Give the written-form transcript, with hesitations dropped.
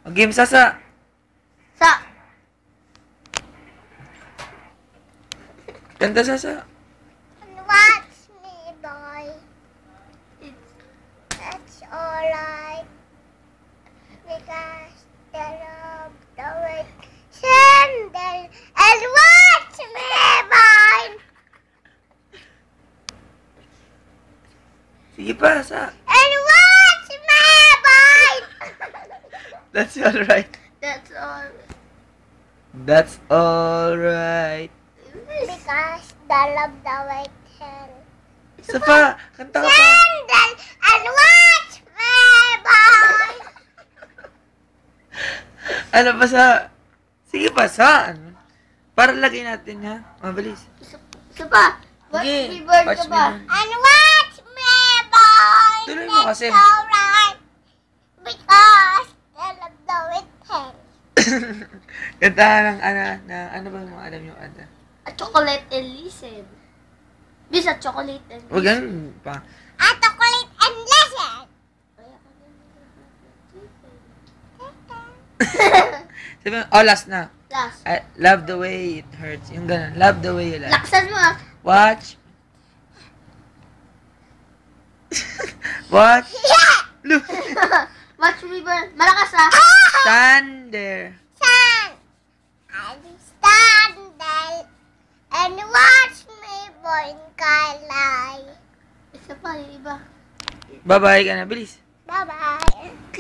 Game Sasa. Sa. Kanta Sasa. Watch me, boy. That's alright. Because the love the way sandal and watch me, boy. Sige pa, Sa. And watch me, boy. That's alright. That's all. That's alright. Because the love the way hell. Isa pa. Kanta ka pa. Sandal and watch me, boy. Ano pa, Sa? Sige pa, Sa. Ano? Para lagay natin, ha? Mabilis. Isa pa. Watch Sige, me bird watch ka me ba? bird. And watch me, boy. Tuloy mo kasi. That's alright. Because the love the way hell. Kanta ng ano ba yung mga alam yung ada? A chocolate and listen. Bisa chocolate and Huwag ganun pa. A chocolate and listen. Sabi mo, oh, last na. Last. I love the way it hurts. Yung ganun. Love the way you like. Laksan mo ah. Watch. Watch. Look. Watch me burn. Malakas ah. Stand there. Sun. I stand there and watch me burn kalay. Isa pa, yung iba. Bye-bye ka na. Bilis. Bye-bye.